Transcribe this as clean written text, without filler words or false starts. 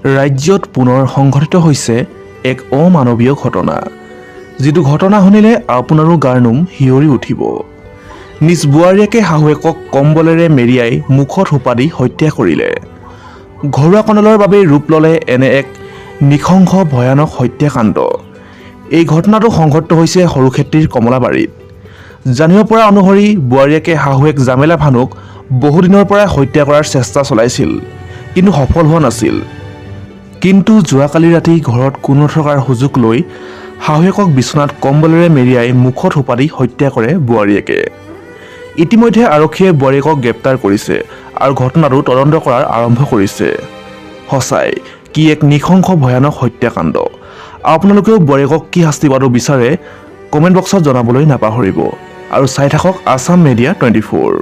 ৰাজ্যত পুনৰ সংঘটিত হৈছে এক অমানৱীয় ঘটনা, যিটো ঘটনা শুনিলে আপোনাৰো গাৰ নোম শিয়ৰি উঠিব। নিজ বোৱাৰীয়েকে শাহুৱেকক কম্বলেৰে মেৰিয়াই মুখত সোপা দি হত্যা কৰিলে। ঘৰুৱা কণ্ডলৰ বাবেই ৰূপ ল'লে এনে এক নৃশংস ভয়ানক হত্যাকাণ্ড। এই ঘটনাটো সংঘটিত হৈছে সৰুক্ষেত্ৰীৰ কমলাবাৰীত। জানিব পৰা অনুসৰি বোৱাৰীয়েকে শাহুৱেক জামেলা ভানুক বহুদিনৰ পৰাই হত্যা কৰাৰ চেষ্টা চলাইছিল, কিন্তু সফল হোৱা নাছিল। কিন্তু যোৱাকালি ৰাতি ঘৰত কোনো নথকাৰ সুযোগ লৈ শাহুৱেকক বিচনাত কম্বলেৰে মেৰিয়াই মুখত সোপা দি হত্যা কৰে বোৱাৰীয়েকে। ইতিমধ্যে আৰক্ষীয়ে বোৱাৰীয়েকক গ্ৰেপ্তাৰ কৰিছে আৰু ঘটনাটো তদন্ত কৰাৰ আৰম্ভ কৰিছে। সঁচাই কি এক নৃশংস ভয়ানক হত্যাকাণ্ড। আপোনালোকেও বোৱাৰীয়েকক কি শাস্তি পাব বিচাৰে কমেণ্ট বক্সত জনাবলৈ নাপাহৰিব আৰু চাই থাকক আছাম মিডিয়া 24।